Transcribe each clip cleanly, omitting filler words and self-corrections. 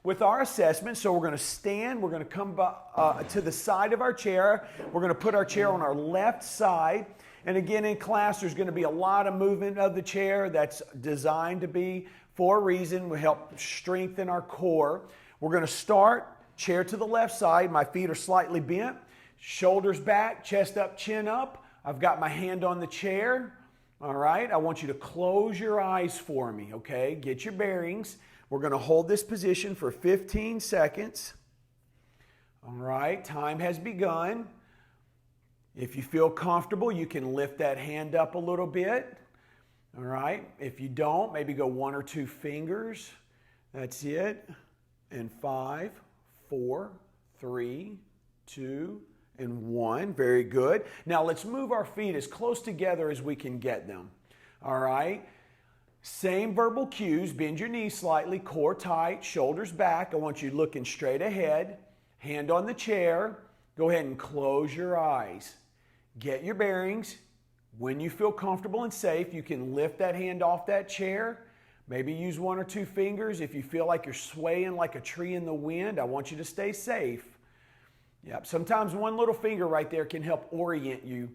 with our assessment. So we're going to stand, we're going to come to the side of our chair. We're going to put our chair on our left side. And again, in class, there's going to be a lot of movement of the chair. That's designed to be for a reason. We help strengthen our core. We're going to start chair to the left side. My feet are slightly bent, shoulders back, chest up, chin up. I've got my hand on the chair. All right, I want you to close your eyes for me, okay? Get your bearings. We're going to hold this position for 15 seconds. All right, time has begun. If you feel comfortable, you can lift that hand up a little bit. All right, if you don't, maybe go 1 or 2 fingers. That's it. And 5, 4, 3, 2, and 1. Very good. Now let's move our feet as close together as we can get them. All right. Same verbal cues. Bend your knees slightly, core tight, shoulders back. I want you looking straight ahead. Hand on the chair. Go ahead and close your eyes. Get your bearings. When you feel comfortable and safe, you can lift that hand off that chair. Maybe use 1 or 2 fingers. If you feel like you're swaying like a tree in the wind, I want you to stay safe. Yep. Sometimes 1 little finger right there can help orient you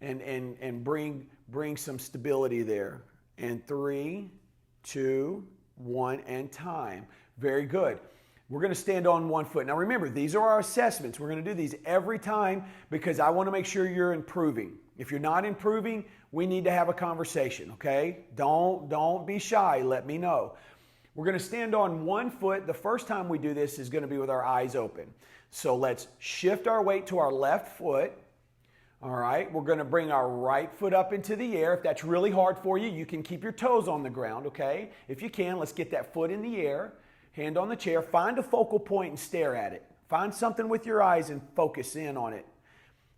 and bring some stability there. And 3, 2, 1, and time. Very good. We're going to stand on 1 foot. Now remember, these are our assessments. We're going to do these every time because I want to make sure you're improving. If you're not improving, we need to have a conversation, okay? Don't be shy. Let me know. We're going to stand on 1 foot. The first time we do this is going to be with our eyes open. So let's shift our weight to our left foot. All right, we're going to bring our right foot up into the air. If that's really hard for you, you can keep your toes on the ground, okay? If you can, let's get that foot in the air, hand on the chair. Find a focal point and stare at it. Find something with your eyes and focus in on it.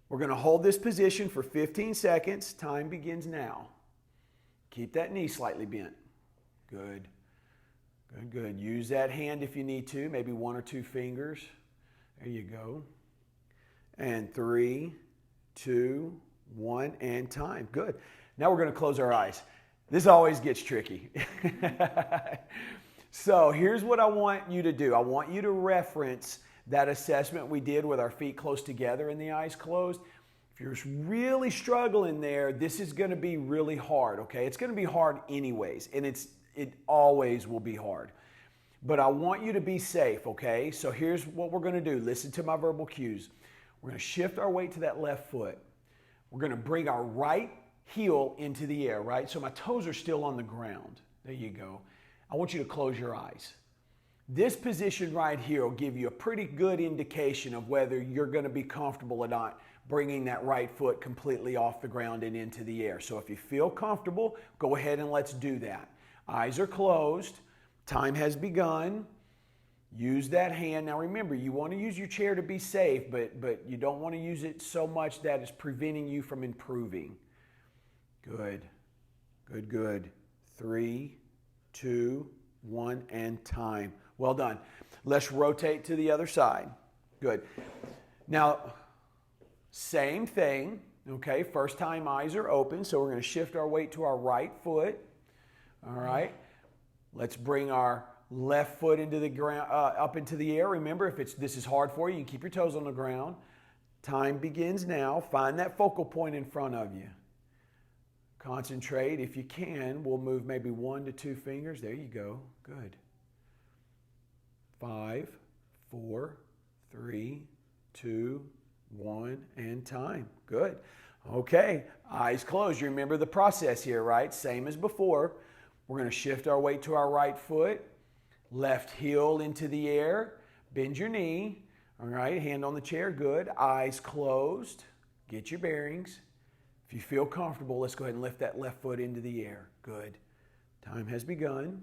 We're going to hold this position for 15 seconds. Time begins now. Keep that knee slightly bent. Good. Good, good. Use that hand if you need to, maybe 1 or 2 fingers. There you go. And 3, 2, 1, and time. Good. Now we're going to close our eyes. This always gets tricky. So here's what I want you to do. I want you to reference that assessment we did with our feet close together and the eyes closed. If you're really struggling there, this is going to be really hard, okay? It's going to be hard anyways, and it always will be hard. But I want you to be safe, okay? So here's what we're going to do. Listen to my verbal cues. We're going to shift our weight to that left foot. We're going to bring our right heel into the air, right? So my toes are still on the ground. There you go. I want you to close your eyes. This position right here will give you a pretty good indication of whether you're going to be comfortable or not bringing that right foot completely off the ground and into the air. So if you feel comfortable, go ahead and let's do that. Eyes are closed. Time has begun. Use that hand. Now remember, you want to use your chair to be safe, but you don't want to use it so much that it's preventing you from improving. Good. Good, good. 3, 2, 1, and time. Well done. Let's rotate to the other side. Good. Now, same thing. Okay, first time eyes are open, so we're going to shift our weight to our right foot. All right. Let's bring our left foot into the ground, up into the air. Remember, if this is hard for you, you keep your toes on the ground. Time begins now. Find that focal point in front of you. Concentrate. If you can, we'll move maybe 1 to 2 fingers. There you go. Good. 5, 4, 3, 2, 1, and time. Good. Okay. Eyes closed. You remember the process here, right? Same as before. We're going to shift our weight to our right foot. Left heel into the air. Bend your knee. All right. Hand on the chair. Good. Eyes closed. Get your bearings. If you feel comfortable, let's go ahead and lift that left foot into the air. Good. Time has begun.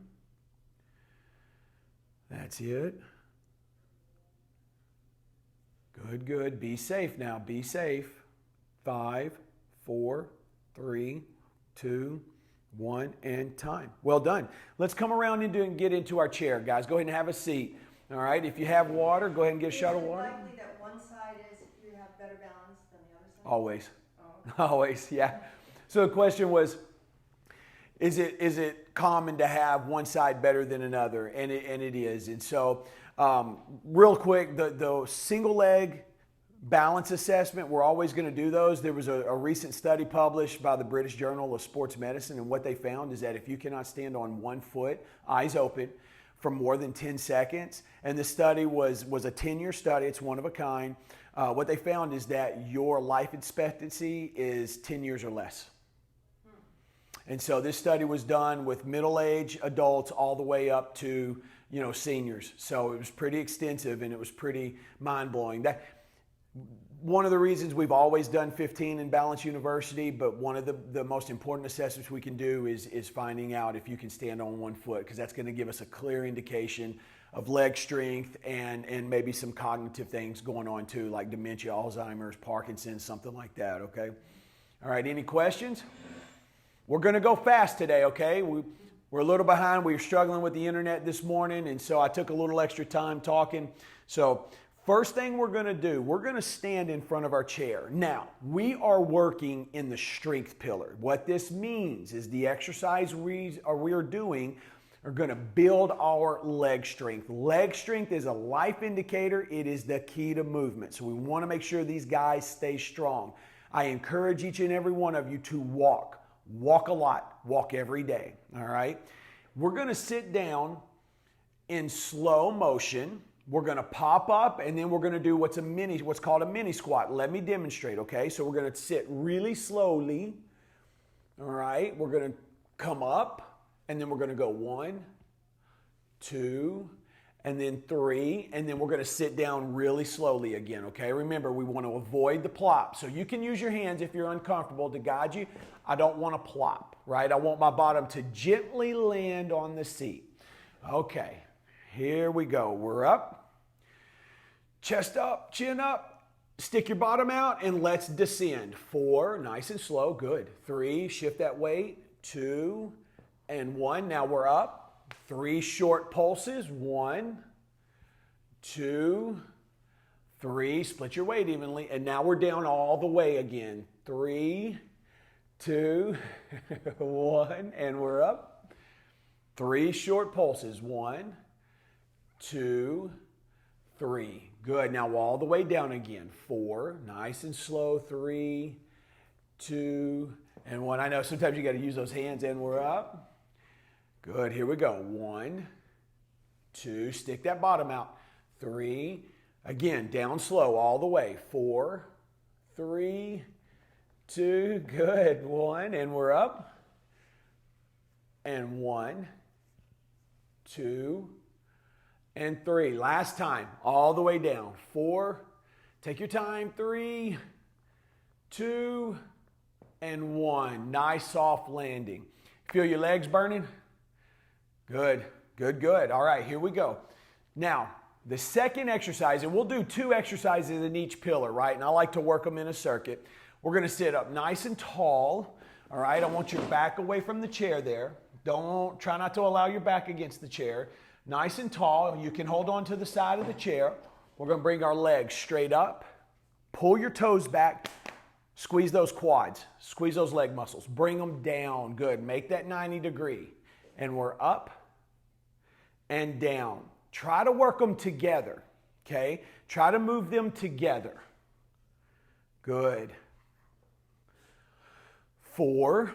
That's it. Good, good. Be safe now. Be safe. 5, 4, 3, 2, 1, and time. Well done. Let's come around and get into our chair, guys. Go ahead and have a seat. All right. If you have water, go ahead and get a shot of water. Is it likely that one side you have better balance than the other side? Always. Oh. Always, yeah. So the question was, is it common to have one side better than another, and it is. And so, real quick, the single leg balance assessment, we're always going to do those. There was a recent study published by the British Journal of Sports Medicine, and what they found is that if you cannot stand on one foot, eyes open, for more than 10 seconds, and the study was a 10-year study, it's one of a kind, what they found is that your life expectancy is 10 years or less. And so this study was done with middle-aged adults all the way up to, seniors. So it was pretty extensive and it was pretty mind-blowing. That one of the reasons we've always done 15 in Balance University, but one of the most important assessments we can do is finding out if you can stand on one foot, because that's going to give us a clear indication of leg strength and maybe some cognitive things going on too, like dementia, Alzheimer's, Parkinson's, something like that, okay? All right, any questions? We're going to go fast today, okay? We're a little behind. We were struggling with the internet this morning, and so I took a little extra time talking. So first thing we're going to do, we're going to stand in front of our chair. Now, we are working in the strength pillar. What this means is the exercise we are doing are going to build our leg strength. Leg strength is a life indicator. It is the key to movement. So we want to make sure these guys stay strong. I encourage each and every one of you to walk. Walk a lot. Walk every day. All right? We're going to sit down in slow motion. We're going to pop up, and then we're going to do what's called a mini squat. Let me demonstrate, okay? So we're going to sit really slowly. All right? We're going to come up, and then we're going to go 1, 2, and then 3, and then we're going to sit down really slowly again, okay? Remember, we want to avoid the plop. So you can use your hands if you're uncomfortable to guide you. I don't want to plop, right? I want my bottom to gently land on the seat. Okay, here we go. We're up, chest up, chin up. Stick your bottom out and let's descend. 4, nice and slow, good. 3, shift that weight. 2, and 1. Now we're up. 3 short pulses. 1, 2, 3. Split your weight evenly. And now we're down all the way again. 3, 2, 1. And we're up. 3 short pulses. 1, 2, 3. Good. Now all the way down again. 4, nice and slow. 3, 2, and 1. I know sometimes you got to use those hands, and we're up. Good, here we go. 1, 2, stick that bottom out. 3, again, down slow all the way. 4, 3, 2, good. 1, and we're up. And 1, 2, and 3. Last time, all the way down. 4, take your time. 3, 2, and 1. Nice soft landing. Feel your legs burning? Good, good, good. All right, here we go. Now, the second exercise, and we'll do 2 exercises in each pillar, right? And I like to work them in a circuit. We're going to sit up nice and tall, all right? I want your back away from the chair there. Try not to allow your back against the chair. Nice and tall. You can hold on to the side of the chair. We're going to bring our legs straight up. Pull your toes back. Squeeze those quads. Squeeze those leg muscles. Bring them down. Good. Make that 90 degree. And we're up and down. Try to work them together, okay? Try to move them together. Good. 4,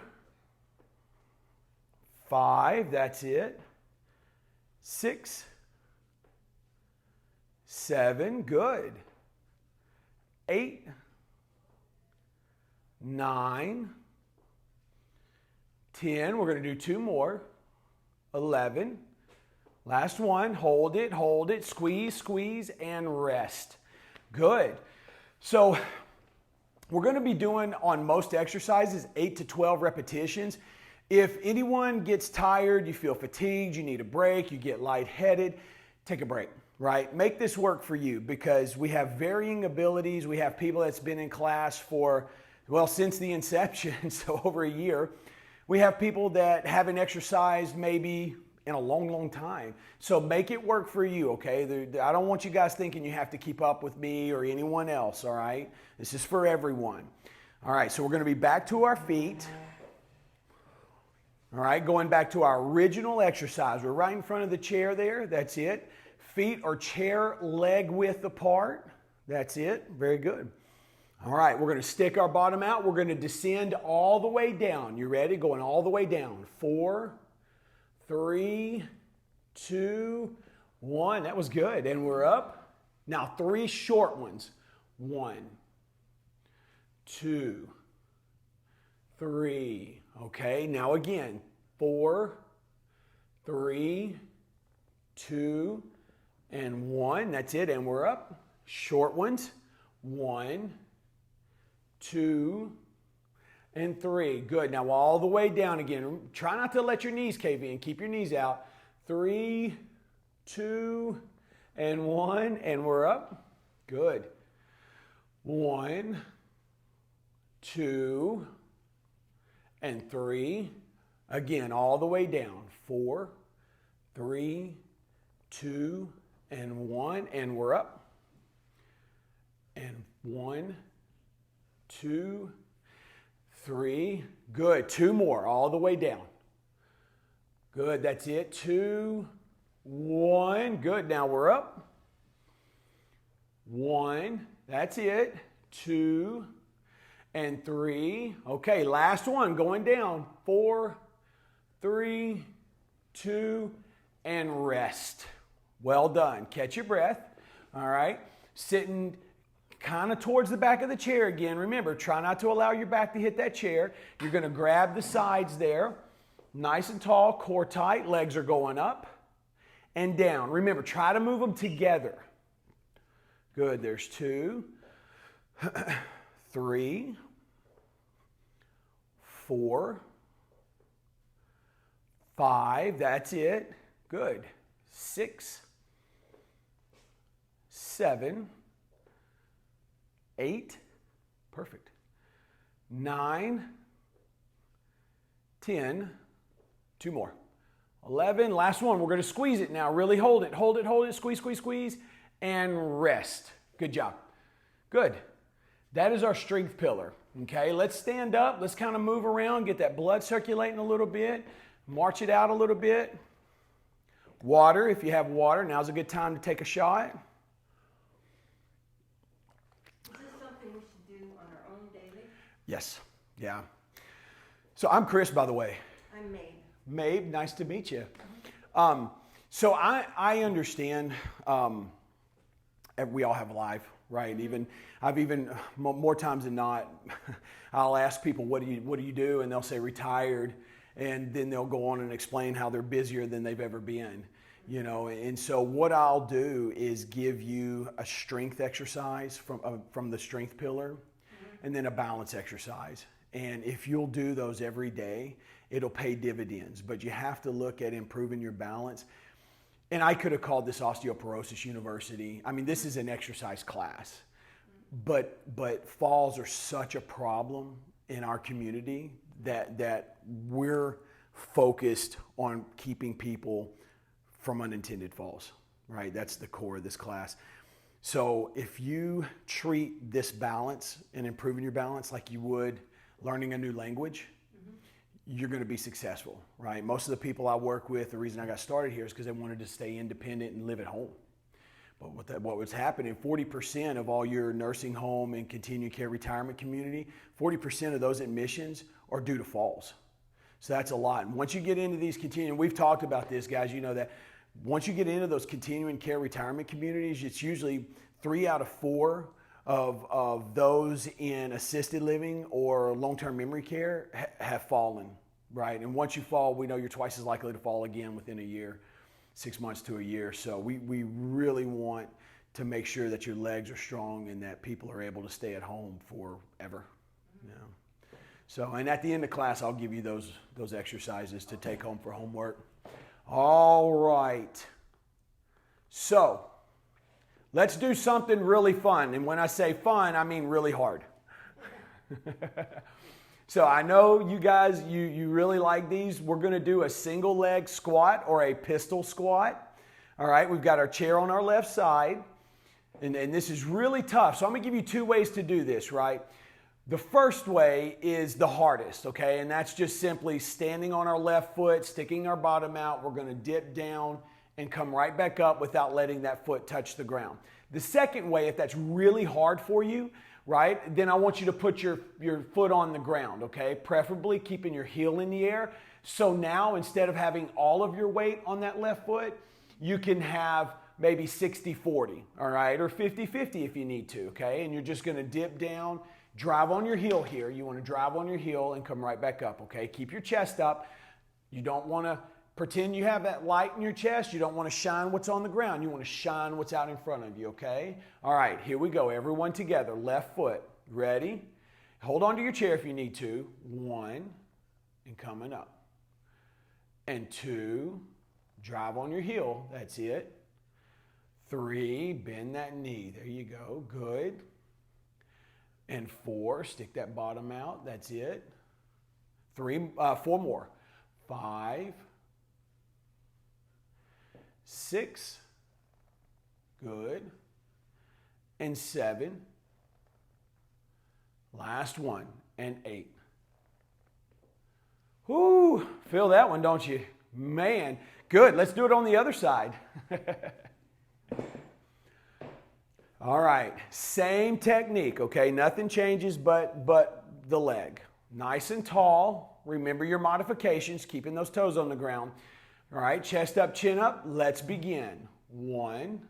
5, that's it. 6, 7, good. 8, 9, 10, we're going to do 2 more. 11, last one, hold it, squeeze, squeeze, and rest. Good. So we're going to be doing on most exercises 8 to 12 repetitions. If anyone gets tired, you feel fatigued, you need a break, you get lightheaded, take a break, right? Make this work for you, because we have varying abilities. We have people that's been in class for, well, since the inception, so over a year. We have people that haven't exercised maybe in a long, long time. So make it work for you, okay? I don't want you guys thinking you have to keep up with me or anyone else, all right? This is for everyone. All right, so we're going to be back to our feet. All right, going back to our original exercise. We're right in front of the chair there. That's it. Feet or chair leg width apart. That's it. Very good. All right, we're going to stick our bottom out. We're going to descend all the way down. You ready? Going all the way down. 4, 3, 2, 1. That was good. And we're up. Now 3 short ones. 1, 2, 3. Okay, now again. 4, 3, 2, and 1. That's it. And we're up. Short ones. 1, 2, and 3. Good. Now all the way down again. Try not to let your knees cave in. Keep your knees out. 3, 2, and 1. And we're up. Good. 1, 2, and 3. Again, all the way down. 4, 3, 2, and 1. And we're up. And 1, 2, 3. Good. 2 more. All the way down. Good. That's it. 2, 1. Good. Now we're up. 1. That's it. 2 and 3. Okay, last one. Going down. 4, 3, 2, and rest. Well done. Catch your breath. All right. Sitting kind of towards the back of the chair again. Remember, try not to allow your back to hit that chair. You're going to grab the sides there. Nice and tall, core tight. Legs are going up and down. Remember, try to move them together. Good. There's 2, 3, 4, 5. That's it. Good. 6, 7, 8. Perfect. 9, 10. 2 more. 11. Last one. We're going to squeeze it now. Really hold it. Hold it. Hold it. Squeeze, squeeze, squeeze. And rest. Good job. Good. That is our strength pillar. Okay. Let's stand up. Let's kind of move around. Get that blood circulating a little bit. March it out a little bit. Water. If you have water, now's a good time to take a shot. Is this something we should do on our own daily? Yes. Yeah. So I'm Chris, by the way. I'm Maeve. Maeve, nice to meet you. So I understand we all have a life, right? I've even more times than not, I'll ask people, what do you do? And they'll say retired. And then they'll go on and explain how they're busier than they've ever been, you know. And so what I'll do is give you a strength exercise from the strength pillar, and then a balance exercise. And if you'll do those every day, it'll pay dividends. But you have to look at improving your balance. And I could have called this Osteoporosis University. I mean, this is an exercise class. But falls are such a problem in our community that we're focused on keeping people from unintended falls, right? That's the core of this class. So if you treat this balance and improving your balance like you would learning a new language, you're going to be successful, right? Most of the people I work with, the reason I got started here is because they wanted to stay independent and live at home. But what was happening, 40% of all your nursing home and continuing care retirement community, 40% of those admissions are due to falls. So that's a lot. And once you get into these continuing, we've talked about this, guys, you know that once you get into those continuing care retirement communities, it's usually 3 out of 4 of those in assisted living or long-term memory care have fallen, right? And once you fall, we know you're twice as likely to fall again within a year, 6 months to a year. So we really want to make sure that your legs are strong and that people are able to stay at home forever. You know? So, and at the end of class, I'll give you those exercises to take home for homework. All right. So, let's do something really fun. And when I say fun, I mean really hard. So I know you guys, you really like these. We're going to do a single leg squat or a pistol squat. All right, we've got our chair on our left side. And this is really tough. So I'm going to give you 2 ways to do this, right? The first way is the hardest, okay? And that's just simply standing on our left foot, sticking our bottom out. We're going to dip down and come right back up without letting that foot touch the ground. The second way, if that's really hard for you, right, then I want you to put your foot on the ground, okay? Preferably keeping your heel in the air. So now instead of having all of your weight on that left foot, you can have maybe 60-40, all right? Or 50-50 if you need to, okay? And you're just going to dip down, drive on your heel here. You want to drive on your heel and come right back up, okay? Keep your chest up. You don't want to pretend you have that light in your chest. You don't want to shine what's on the ground. You want to shine what's out in front of you, okay? All right, here we go. Everyone together. Left foot. Ready? Hold on to your chair if you need to. 1, and coming up. And 2, drive on your heel. That's it. 3, bend that knee. There you go. Good. And 4, stick that bottom out. That's it. 4 more. 5, 6, good. And 7, last one, and 8. Whoo, feel that one, don't you? Man, good. Let's do it on the other side. All right, same technique, okay? Nothing changes but the leg. Nice and tall. Remember your modifications, keeping those toes on the ground. All right, chest up, chin up. Let's begin. 1.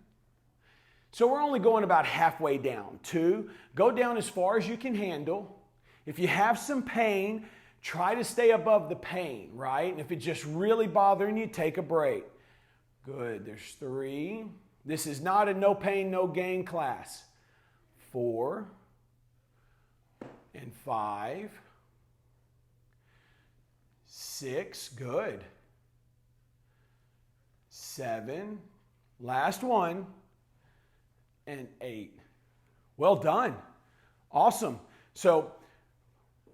So we're only going about halfway down. 2, go down as far as you can handle. If you have some pain, try to stay above the pain, right? And if it's just really bothering you, take a break. Good, there's 3. This is not a no pain, no gain class. 4 and 5, 6, good. 7, last one, and 8. Well done. Awesome. So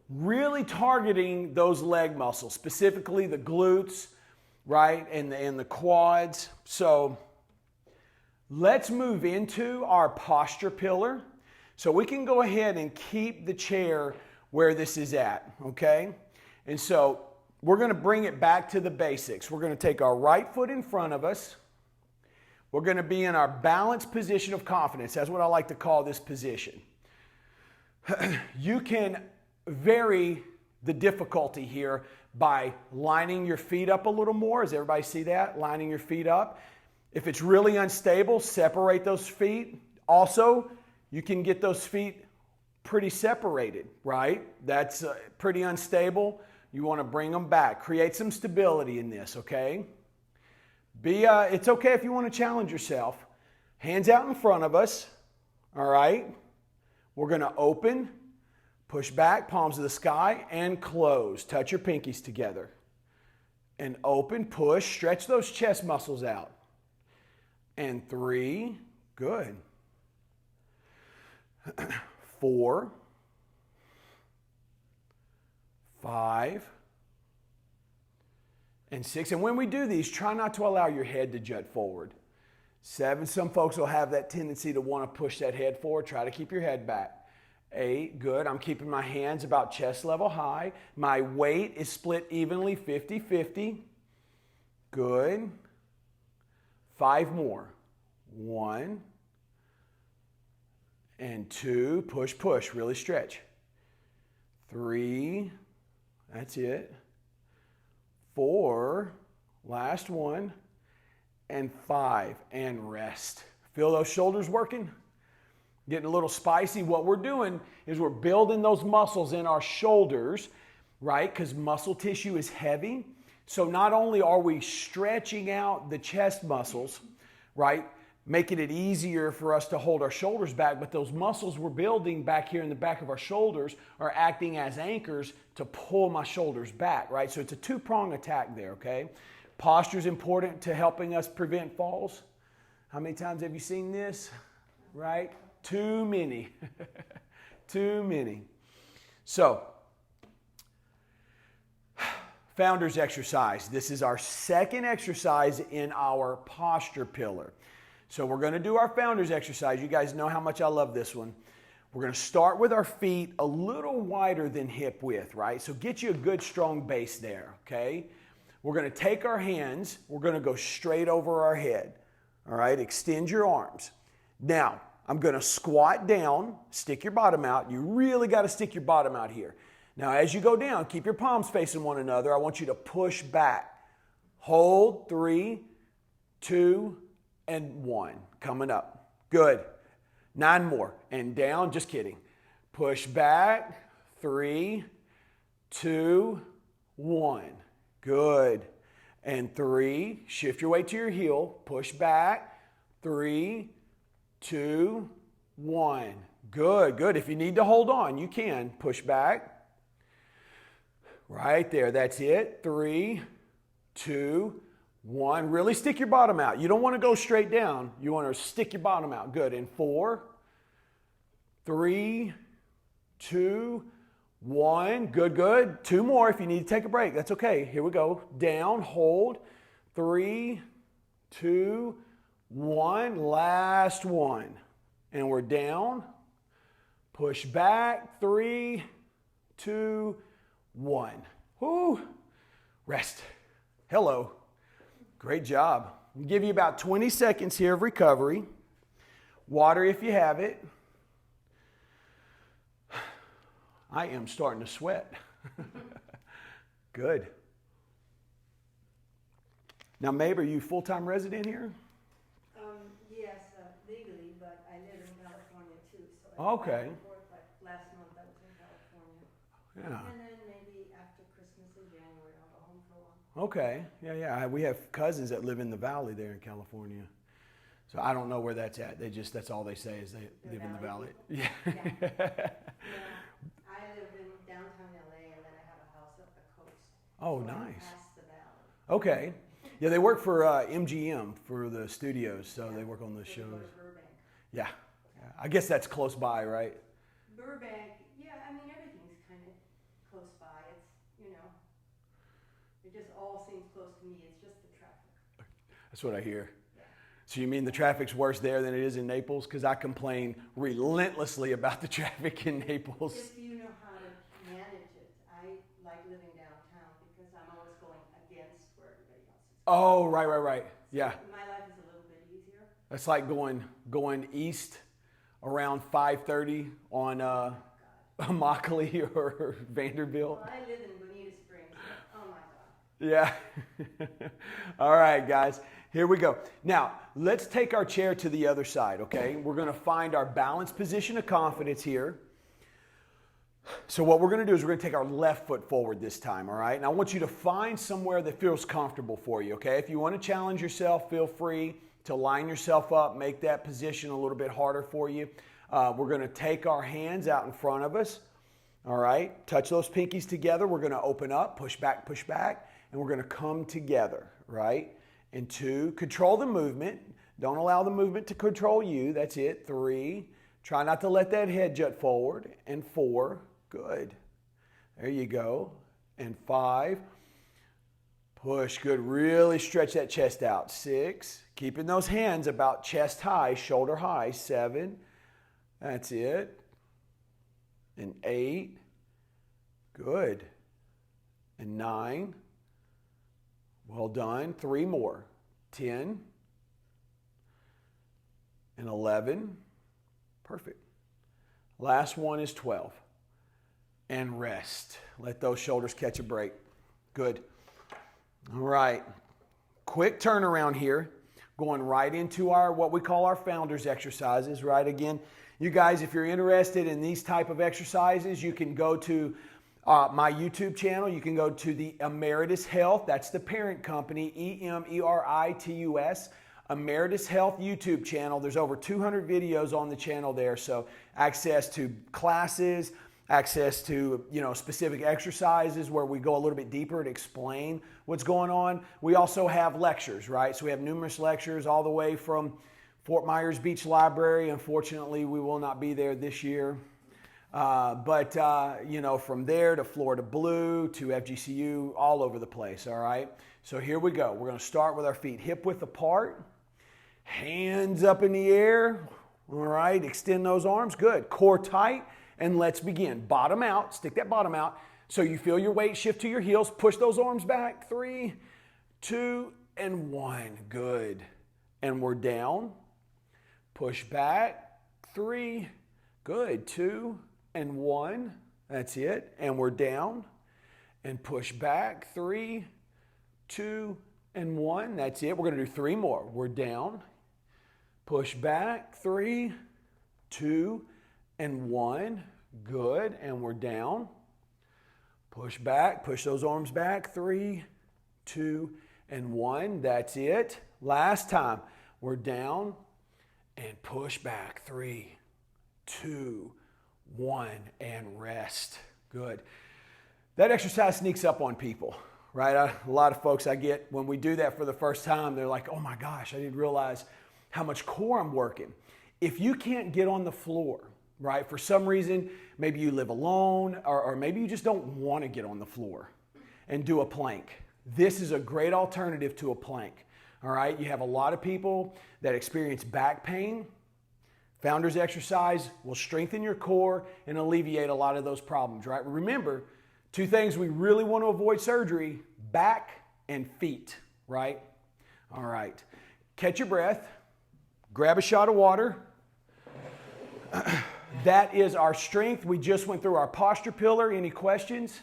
really targeting those leg muscles, specifically the glutes, right, and the quads. So let's move into our posture pillar. So we can go ahead and keep the chair where this is at, okay? And so we're going to bring it back to the basics. We're going to take our right foot in front of us. We're going to be in our balanced position of confidence. That's what I like to call this position. You can vary the difficulty here by lining your feet up a little more. Does everybody see that? Lining your feet up. If it's really unstable, separate those feet. Also, you can get those feet pretty separated, right? That's pretty unstable. You want to bring them back. Create some stability in this, okay? It's okay if you want to challenge yourself. Hands out in front of us, all right? We're going to open, push back, palms to the sky, and close. Touch your pinkies together. And open, push, stretch those chest muscles out. And 3, good. 4, 5, and 6. And when we do these, try not to allow your head to jut forward. 7, some folks will have that tendency to want to push that head forward. Try to keep your head back. 8, good. I'm keeping my hands about chest level high. My weight is split evenly, 50-50. Good. 5 more. 1 and 2. Push, push. Really stretch. 3. That's it. 4. Last one. And 5. And rest. Feel those shoulders working? Getting a little spicy. What we're doing is we're building those muscles in our shoulders, right? Because muscle tissue is heavy. So not only are we stretching out the chest muscles, right, making it easier for us to hold our shoulders back, but those muscles we're building back here in the back of our shoulders are acting as anchors to pull my shoulders back, right? So it's a two-prong attack there, okay? Posture is important to helping us prevent falls. How many times have you seen this, right? Too many. Too many. So, founder's exercise. This is our second exercise in our posture pillar. So we're going to do our founder's exercise. You guys know how much I love this one. We're going to start with our feet a little wider than hip width, right? So get you a good strong base there, okay? We're going to take our hands, we're going to go straight over our head, all right? Extend your arms. Now, I'm going to squat down, stick your bottom out. You really got to stick your bottom out here. Now, as you go down, keep your palms facing one another. I want you to push back. Hold, 3, 2, and 1. Coming up. Good. 9 more. And down, just kidding. Push back, 3, 2, 1. Good. And 3, shift your weight to your heel, push back, 3, 2, 1. Good, good. If you need to hold on, you can. Push back. Right there, that's it. 3, 2, 1. Really stick your bottom out. You don't want to go straight down. You want to stick your bottom out. Good. And 4, 3, 2, 1. Good, good. 2 more if you need to take a break. That's okay. Here we go. Down, hold. 3, 2, 1. Last one. And we're down. Push back. 3, 2, 1. Whoo. Rest. Hello. Great job. I'll give you about 20 seconds here of recovery. Water if you have it. I am starting to sweat. Good. Now, Mabe, are you full-time resident here? Yes, legally, but I live in California too, so Okay. like last month I was in California. Yeah. And then maybe after Christmas in January I'll go home for a while. Okay. Yeah, yeah. We have cousins that live in the valley there in California. So I don't know where that's at. That's all they say is they live in the valley. Yeah. I live in downtown LA and then I have a house up the coast. Oh, so I'm nice. past the valley. Okay. Yeah, they work for MGM for the studios, so they work on the So we go shows. to Burbank. Yeah. I guess that's close by, right? Burbank, yeah, I mean everything's kind of close by. It's, it just all seems close to me. It's just the traffic. That's what I hear. So you mean the traffic's worse there than it is in Naples? Because I complain relentlessly about the traffic in Naples. If you know how to manage it, I like living downtown because I'm always going against where everybody else is. Oh, right. Yeah. My life is a little bit easier. That's like going east around 5:30 on Immokalee or Vanderbilt. Well, I live in Bonita Springs. Oh my God. Yeah. All right, guys. Here we go. Now, let's take our chair to the other side, okay? We're going to find our balanced position of confidence here. So what we're going to do is we're going to take our left foot forward this time, all right? And I want you to find somewhere that feels comfortable for you, okay? If you want to challenge yourself, feel free to line yourself up, make that position a little bit harder for you. We're going to take our hands out in front of us, all right? Touch those pinkies together. We're going to open up, push back, and we're going to come together, right? And 2, control the movement. Don't allow the movement to control you. That's it. 3, try not to let that head jut forward. And 4, good. There you go. And 5, push, good. Really stretch that chest out. 6, keeping those hands about chest high, shoulder high. 7, that's it. And 8, good. And 9, well done. 3 more. 10 and 11. Perfect. Last one is 12. And rest. Let those shoulders catch a break. Good. All right. Quick turnaround here. Going right into our what we call our founders exercises, right? Again, you guys, if you're interested in these type of exercises, you can go to my YouTube channel. You can go to the Emeritus Health. That's the parent company, Emeritus, Emeritus Health YouTube channel. There's over 200 videos on the channel there. So access to classes, access to specific exercises where we go a little bit deeper and explain what's going on. We also have lectures, right? So we have numerous lectures all the way from Fort Myers Beach Library. Unfortunately, we will not be there this year. But from there to Florida Blue to FGCU, all over the place, all right? So here we go. We're going to start with our feet hip width apart, hands up in the air, All right, extend those arms. Good. Core tight, and let's begin. Bottom out. Stick that bottom out. So you feel your weight shift to your heels. Push those arms back. 3, 2, and 1. Good. And we're down. Push back. 3. Good. 2 and 1. That's it. And we're down. And push back. 3, 2, and 1. That's it. We're going to do 3 more. We're down. Push back. 3, 2, and 1. Good. And we're down. Push back. Push those arms back. 3, 2, and 1. That's it. Last time. We're down and push back. 3, 2, 1, and rest. Good. That exercise sneaks up on people, right? A lot of folks I get, when we do that for the first time, they're like, oh my gosh, I didn't realize how much core I'm working. If you can't get on the floor, right, for some reason, maybe you live alone, or maybe you just don't want to get on the floor and do a plank, this is a great alternative to a plank. All right, you have a lot of people that experience back pain. Founder's exercise will strengthen your core and alleviate a lot of those problems, right? Remember, 2 things we really want to avoid surgery: back and feet, right? All right, catch your breath, grab a shot of water. That is our strength. We just went through our posture pillar. Any questions?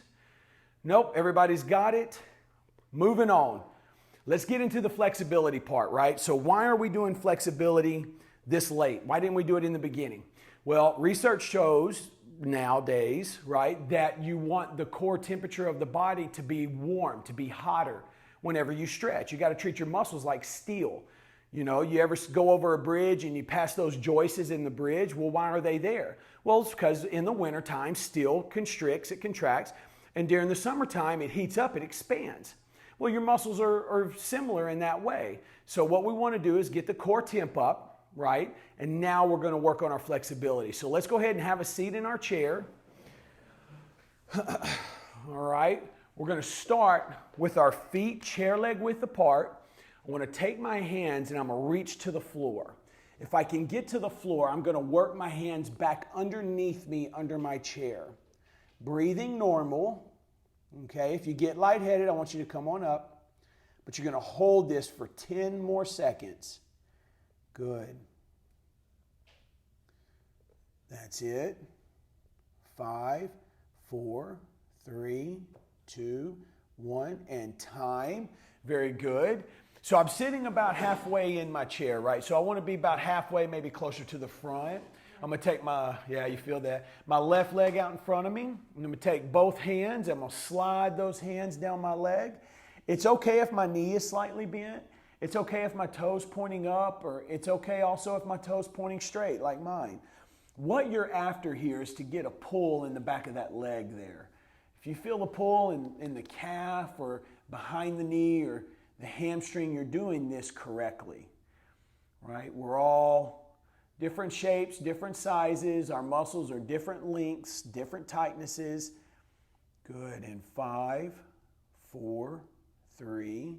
Nope, everybody's got it. Moving on. Let's get into the flexibility part, right? So why are we doing flexibility this late? Why didn't we do it in the beginning? Well, research shows nowadays, right, that you want the core temperature of the body to be warm, to be hotter whenever you stretch. You got to treat your muscles like steel. You know, you ever go over a bridge and you pass those joists in the bridge? Well, why are they there? Well, it's because in the wintertime, steel constricts, it contracts, and during the summertime, it heats up, it expands. Well, your muscles are similar in that way. So what we want to do is get the core temp up, right? And now we're going to work on our flexibility. So let's go ahead and have a seat in our chair. All right. We're going to start with our feet chair leg width apart. I want to take my hands and I'm going to reach to the floor. If I can get to the floor, I'm going to work my hands back underneath me under my chair. Breathing normal. Okay, if you get lightheaded, I want you to come on up, but you're going to hold this for 10 more seconds. Good. That's it. 5, 4, 3, 2, 1, and time. Very good. So I'm sitting about halfway in my chair, right? So I want to be about halfway, maybe closer to the front. I'm going to take you feel that, my left leg out in front of me. I'm going to take both hands. I'm going to slide those hands down my leg. It's okay if my knee is slightly bent. It's okay if my toes pointing up, or it's okay also if my toes pointing straight like mine. What you're after here is to get a pull in the back of that leg there. If you feel the pull in the calf or behind the knee or the hamstring, you're doing this correctly, right? We're all different shapes, different sizes. Our muscles are different lengths, different tightnesses. Good. And 5, 4, 3,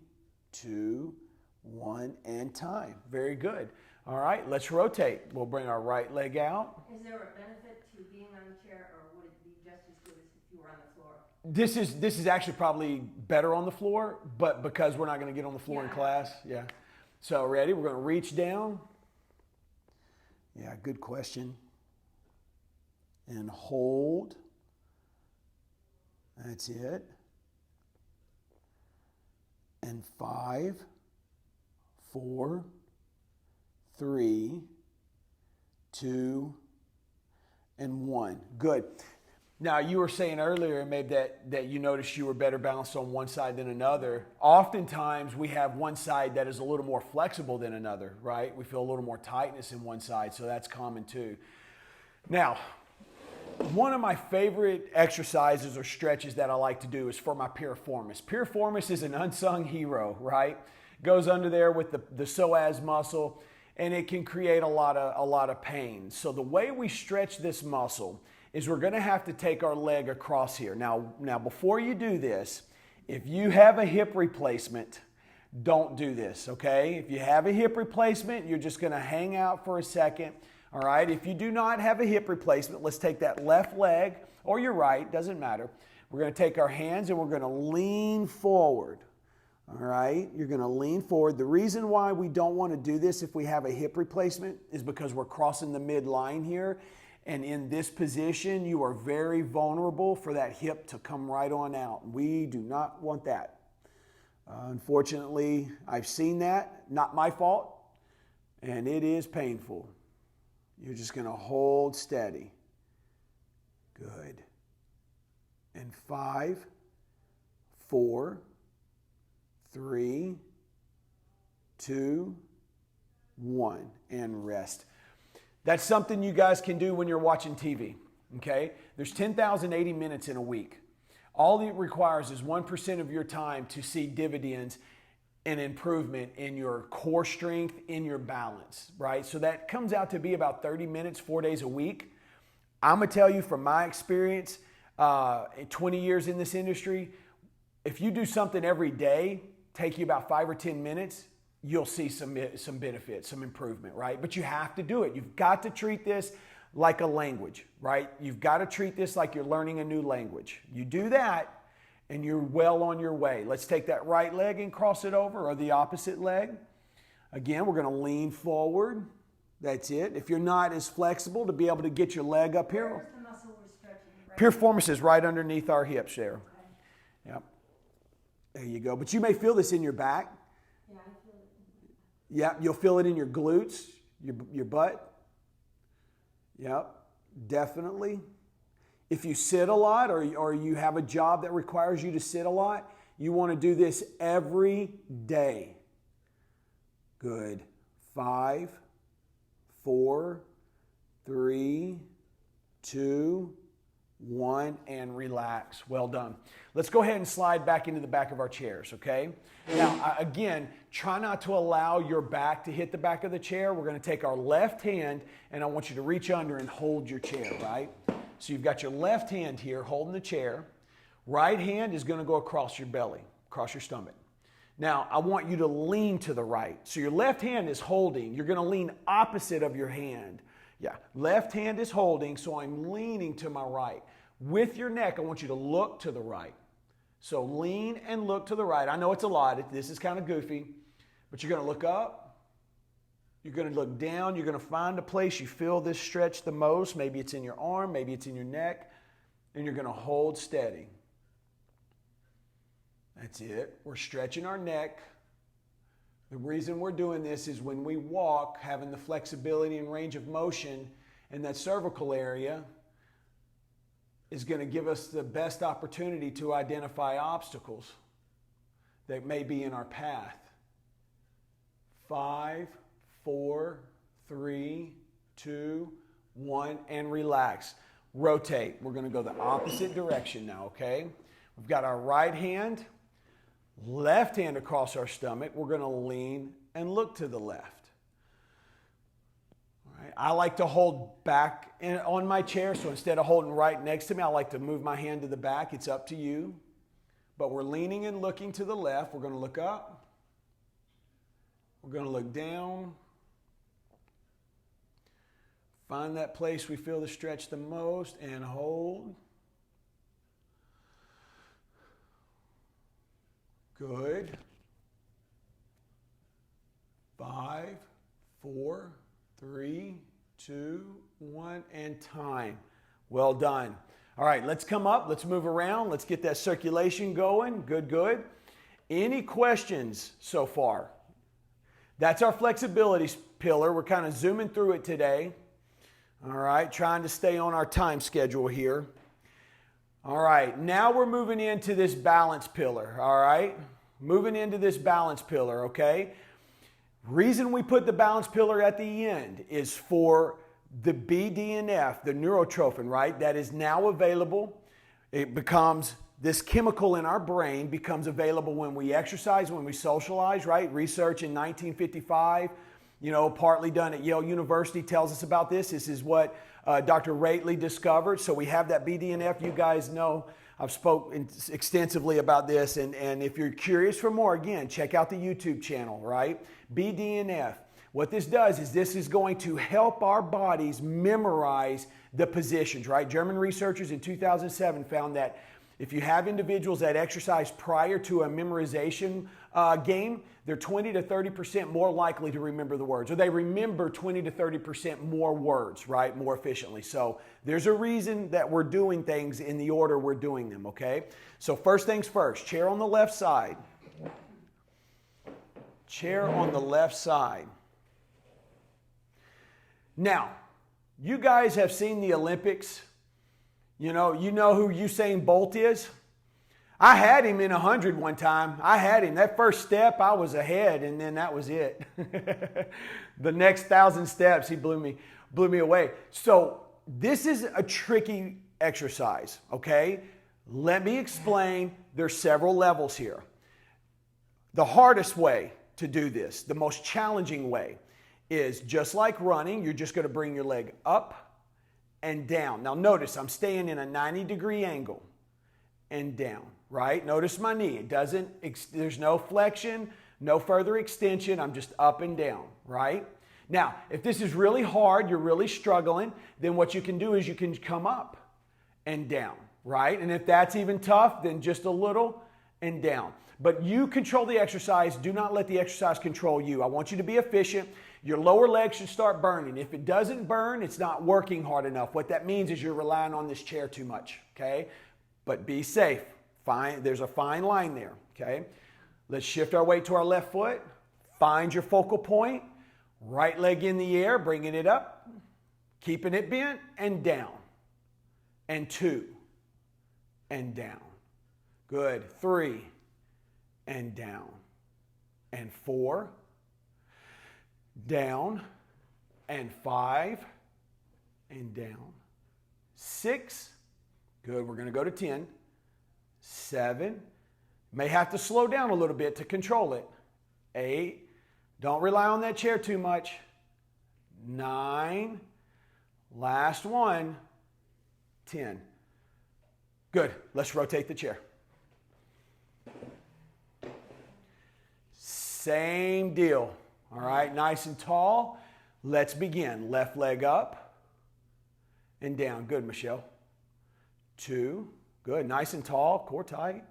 2, 1, and time. Very good. All right, let's rotate. We'll bring our right leg out. Is there a benefit to being on the chair, or would it be just as good as if you were on the floor? This is actually probably better on the floor, but because we're not going to get on the floor in class. Yeah. So ready? We're going to reach down. Yeah, good question. And hold. That's it. And 5, 4, 3, 2, and 1. Good. Now, you were saying earlier, maybe that you noticed you were better balanced on one side than another. Oftentimes, we have one side that is a little more flexible than another, right? We feel a little more tightness in one side, so that's common too. Now, one of my favorite exercises or stretches that I like to do is for my piriformis. Piriformis is an unsung hero, right? Goes under there with the psoas muscle, and it can create a lot of pain. So the way we stretch this muscle is we're going to have to take our leg across here. Now, before you do this, if you have a hip replacement, don't do this, okay? If you have a hip replacement, you're just going to hang out for a second. All right, if you do not have a hip replacement, let's take that left leg or your right, doesn't matter. We're going to take our hands and we're going to lean forward. All right, you're going to lean forward. The reason why we don't want to do this if we have a hip replacement is because we're crossing the midline here. And in this position, you are very vulnerable for that hip to come right on out. We do not want that. Unfortunately, I've seen that. Not my fault. And it is painful. You're just going to hold steady. Good. And 5, 4, 3, 2, 1, and rest. That's something you guys can do when you're watching TV, okay? There's 10,080 minutes in a week. All it requires is 1% of your time to see dividends and improvement in your core strength, in your balance, right? So that comes out to be about 30 minutes, 4 days a week. I'm gonna tell you from my experience, 20 years in this industry, if you do something every day, take you about 5 or 10 minutes, you'll see some benefit, some improvement, right? But you have to do it. You've got to treat this like a language, right? You've got to treat this like you're learning a new language. You do that, and you're well on your way. Let's take that right leg and cross it over, or the opposite leg. Again, we're going to lean forward. That's it. If you're not as flexible to be able to get your leg up here. Where's the muscle we're stretching? Right? Piriformis is right underneath our hips there. Okay. Yep. There you go. But you may feel this in your back. Yeah, I feel it. Yep, you'll feel it in your glutes, your butt. Yep, definitely. If you sit a lot or you have a job that requires you to sit a lot, you want to do this every day. Good. 5, 4, 3, 2, 1, and relax. Well done. Let's go ahead and slide back into the back of our chairs, okay? Now, again, try not to allow your back to hit the back of the chair. We're going to take our left hand, and I want you to reach under and hold your chair, right? So you've got your left hand here holding the chair. Right hand is going to go across your belly, across your stomach. Now, I want you to lean to the right. So your left hand is holding. You're going to lean opposite of your hand. Yeah, left hand is holding, so I'm leaning to my right. With your neck, I want you to look to the right. So lean and look to the right. I know it's a lot. This is kind of goofy, but you're going to look up. You're going to look down. You're going to find a place you feel this stretch the most. Maybe it's in your arm. Maybe it's in your neck. And you're going to hold steady. That's it. We're stretching our neck. The reason we're doing this is when we walk, having the flexibility and range of motion in that cervical area is going to give us the best opportunity to identify obstacles that may be in our path. 5, 4, 3, 2, 1, and relax. Rotate. We're going to go the opposite direction now, okay? We've got our right hand, left hand across our stomach. We're going to lean and look to the left. All right. I like to hold back on my chair, so instead of holding right next to me, I like to move my hand to the back. It's up to you. But we're leaning and looking to the left. We're going to look up. We're going to look down. Find that place we feel the stretch the most and hold. Good. 5, 4, 3, 2, 1, and time. Well done. All right, let's come up. Let's move around. Let's get that circulation going. Good, good. Any questions so far? That's our flexibility pillar. We're kind of zooming through it today. All right, trying to stay on our time schedule here. All right, now we're moving into this balance pillar, all right? Moving into this balance pillar, okay? Reason we put the balance pillar at the end is for the BDNF, the neurotrophin, right? That is now available. It becomes, this chemical in our brain becomes available when we exercise, when we socialize, right? Research in 1955, partly done at Yale University tells us about this. This is what Dr. Rately discovered. So we have that BDNF. You guys know I've spoken extensively about this. And if you're curious for more, again, check out the YouTube channel, right? BDNF. What this does is this is going to help our bodies memorize the positions, right? German researchers in 2007 found that if you have individuals that exercise prior to a memorization game, they're 20 to 30% more likely to remember the words, or they remember 20 to 30% more words, right, more efficiently. So there's a reason that we're doing things in the order we're doing them, okay? So first things first, chair on the left side. Chair on the left side. Now, you guys have seen the Olympics. You know who Usain Bolt is? I had him in 100 one time. I had him. That first step, I was ahead, and then that was it. The next 1,000 steps, he blew me away. So this is a tricky exercise, okay? Let me explain. There's several levels here. The hardest way to do this, the most challenging way, is just like running, you're just going to bring your leg up and down. Now notice I'm staying in a 90-degree angle and down, right? Notice my knee. There's no flexion, no further extension. I'm just up and down, right? Now, if this is really hard, you're really struggling, then what you can do is you can come up and down, right? And if that's even tough, then just a little and down. But you control the exercise. Do not let the exercise control you. I want you to be efficient. Your lower leg should start burning. If it doesn't burn, it's not working hard enough. What that means is you're relying on this chair too much, okay? But be safe. There's a fine line there, okay? Let's shift our weight to our left foot. Find your focal point. Right leg in the air, bringing it up, keeping it bent, and down. And 2, and down. Good. 3, and down. And 4, down, and 5, and down. 6, good, we're going to go to 10. 7, may have to slow down a little bit to control it. 8, don't rely on that chair too much. 9, last one, 10. Good, let's rotate the chair. Same deal. All right, nice and tall. Let's begin. Left leg up and down. Good, Michelle. 2, good, nice and tall, core tight.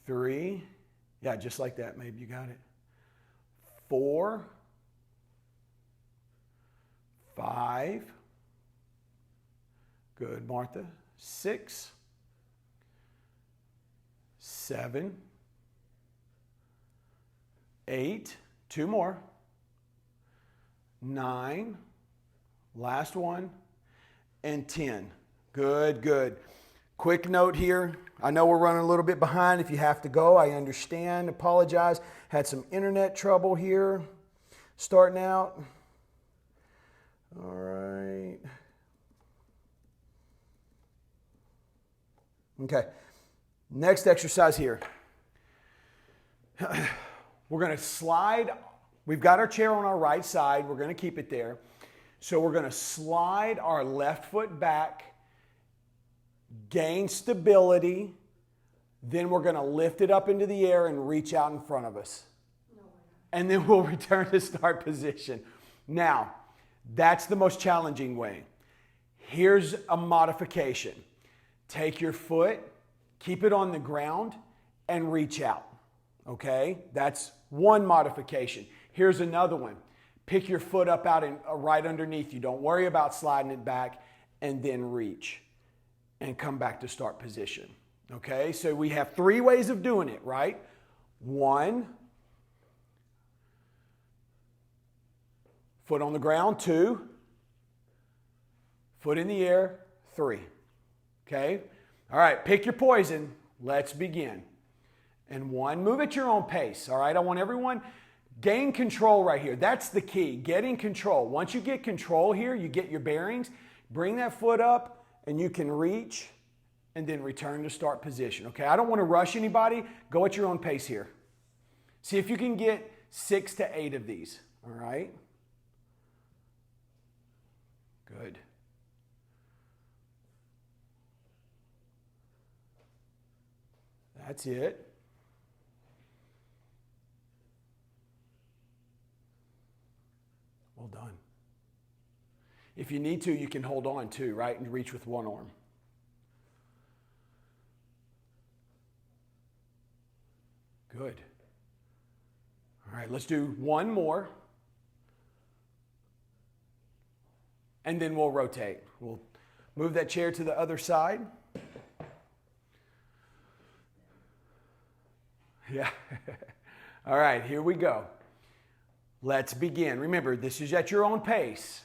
3, yeah, just like that, maybe you got it. 4, 5, good, Martha. 6, 7, 8, 2 more. 9, last one, and 10. Good, good. Quick note here. I know we're running a little bit behind. If you have to go, I understand. Apologize. Had some internet trouble here starting out. All right. Okay. Next exercise here. We're going to slide. We've got our chair on our right side. We're going to keep it there. So we're going to slide our left foot back, gain stability, then we're going to lift it up into the air and reach out in front of us. And then we'll return to start position. Now, that's the most challenging way. Here's a modification. Take your foot, keep it on the ground, and reach out. Okay? That's one modification. Here's another one. Pick your foot up out and right underneath you. Don't worry about sliding it back, and then reach and come back to start position. Okay? So we have 3 ways of doing it, right? 1, foot on the ground. 2, foot in the air. 3. Okay? All right, pick your poison. Let's begin. And 1, move at your own pace. All right, I want everyone gain control right here. That's the key, getting control. Once you get control here, you get your bearings, bring that foot up and you can reach and then return to start position. Okay, I don't want to rush anybody. Go at your own pace here. See if you can get 6 to 8 of these. All right. Good. That's it. If you need to, you can hold on too, right? And reach with one arm. Good. All right, let's do one more. And then we'll rotate. We'll move that chair to the other side. Yeah. All right, here we go. Let's begin. Remember, this is at your own pace.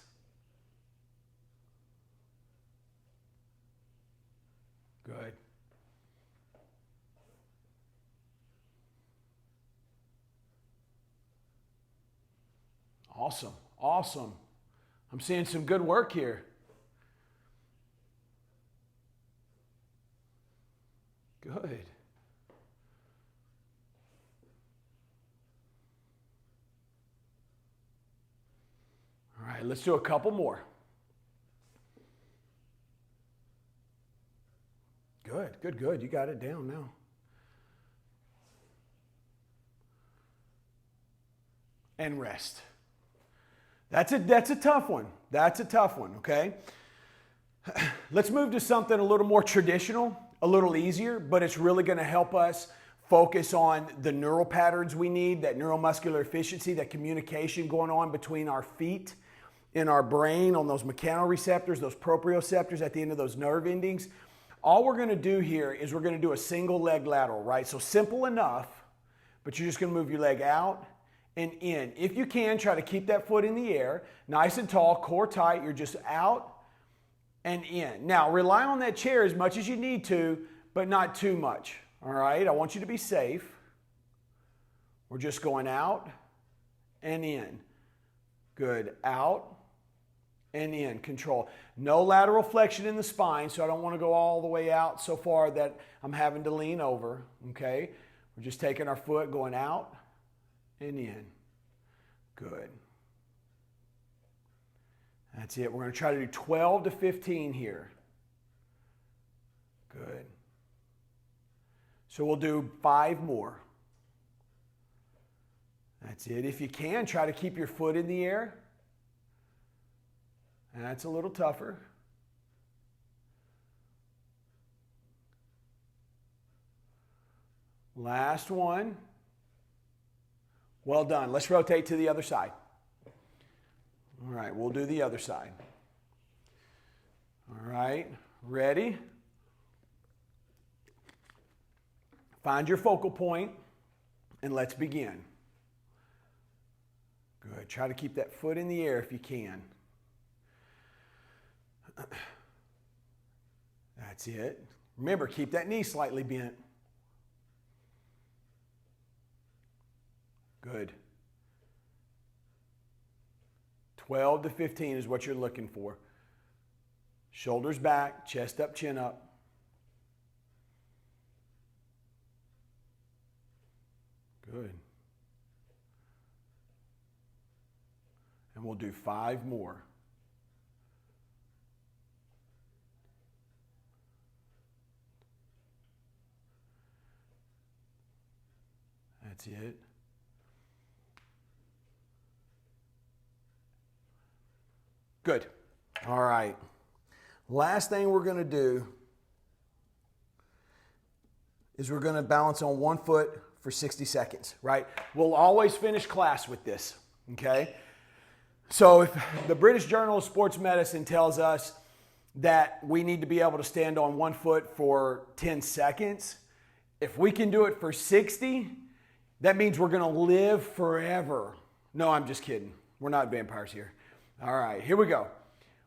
Good. Awesome. Awesome. I'm seeing some good work here. Good. All right, let's do a couple more. Good, good, good. You got it down now. And rest. That's a tough one. That's a tough one, okay? Let's move to something a little more traditional, a little easier, but it's really going to help us focus on the neural patterns we need, that neuromuscular efficiency, that communication going on between our feet and our brain on those mechanoreceptors, those proprioceptors at the end of those nerve endings. All we're going to do here is we're going to do a single leg lateral, right? So simple enough, but you're just going to move your leg out and in. If you can, try to keep that foot in the air, nice and tall, core tight. You're just out and in. Now, rely on that chair as much as you need to, but not too much, all right? I want you to be safe. We're just going out and in. Good. Out and in. Control. No lateral flexion in the spine, so I don't want to go all the way out so far that I'm having to lean over, okay? We're just taking our foot, going out and in. Good. That's it. We're going to try to do 12 to 15 here. Good. So we'll do 5 more. That's it. If you can, try to keep your foot in the air. That's a little tougher. Last one. Well done. Let's rotate to the other side. All right, we'll do the other side. All right, ready? Find your focal point and let's begin. Good. Try to keep that foot in the air if you can. That's it. Remember, keep that knee slightly bent. Good. 12 to 15 is what you're looking for. Shoulders back, chest up, chin up. Good. And we'll do 5 more. That's it. Good. All right. Last thing we're going to do is we're going to balance on one foot for 60 seconds, right? We'll always finish class with this, okay? So if the British Journal of Sports Medicine tells us that we need to be able to stand on one foot for 10 seconds, if we can do it for 60, that means we're going to live forever. No, I'm just kidding. We're not vampires here. All right, here we go.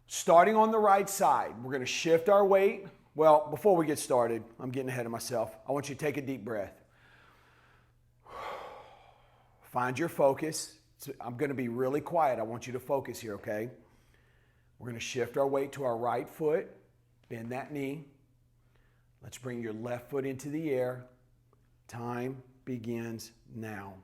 Starting on the right side, we're going to shift our weight. Well, before we get started, I'm getting ahead of myself. I want you to take a deep breath. Find your focus. I'm going to be really quiet. I want you to focus here, okay? We're going to shift our weight to our right foot. Bend that knee. Let's bring your left foot into the air. Time begins now.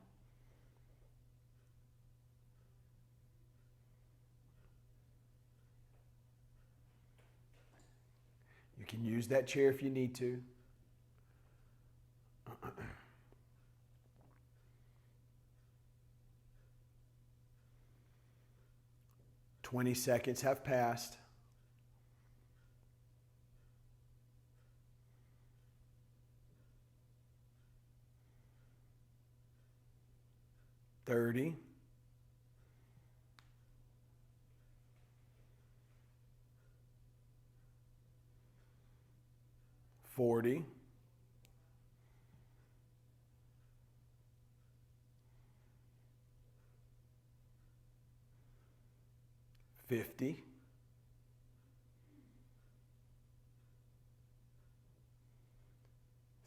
You can use that chair if you need to. 20 seconds have passed. 30. 40. 50.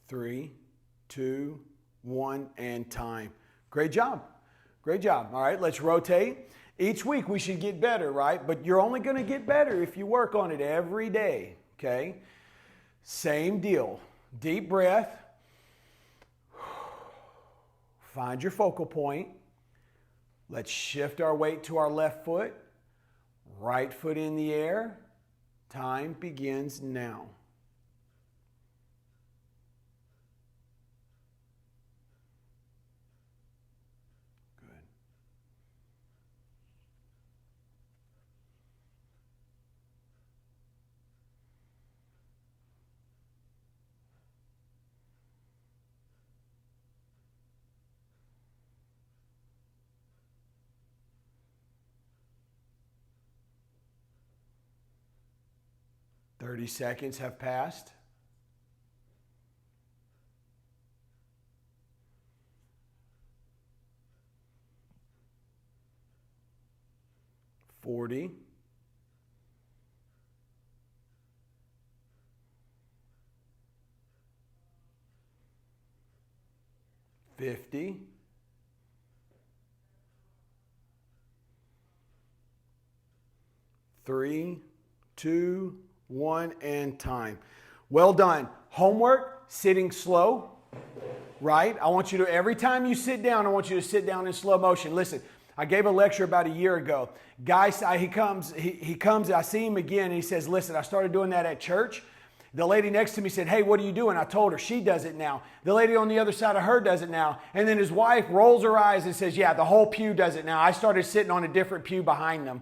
3, 2, 1, and time. Great job. Great job. All right, let's rotate. Each week we should get better, right? But you're only going to get better if you work on it every day, okay? Same deal. Deep breath. Find your focal point. Let's shift our weight to our left foot. Right foot in the air. Time begins now. Good. 30 seconds have passed. 40. 50. 3, 2, 1, and time. Well done. Homework, sitting slow, right? I want you to, every time you sit down, I want you to sit down in slow motion. Listen, I gave a lecture about a year ago. Guy, he comes, I see him again, and he says, listen, I started doing that at church. The lady next to me said, hey, what are you doing? I told her. She does it now. The lady on the other side of her does it now. And then his wife rolls her eyes and says, yeah, the whole pew does it now. I started sitting on a different pew behind them.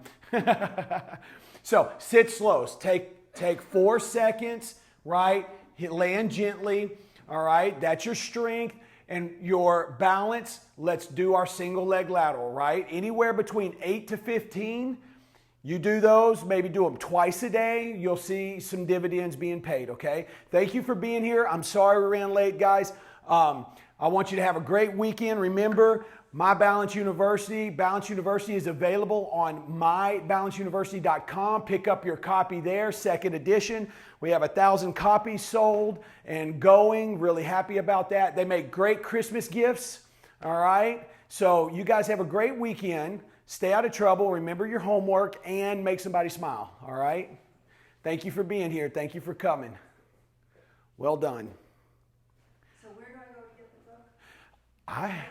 So sit slow. Take 4 seconds, right? Land gently, all right? That's your strength and your balance. Let's do our single leg lateral, right? Anywhere between 8 to 15. You do those, maybe do them twice a day. You'll see some dividends being paid, okay? Thank you for being here. I'm sorry we ran late, guys. I want you to have a great weekend. Remember, My Balance University. Balance University is available on mybalanceuniversity.com. Pick up your copy there, second edition. We have 1,000 copies sold and going. Really happy about that. They make great Christmas gifts, all right? So you guys have a great weekend. Stay out of trouble, remember your homework, and make somebody smile, all right? Thank you for being here. Thank you for coming. Well done. So where do I go to get the book? I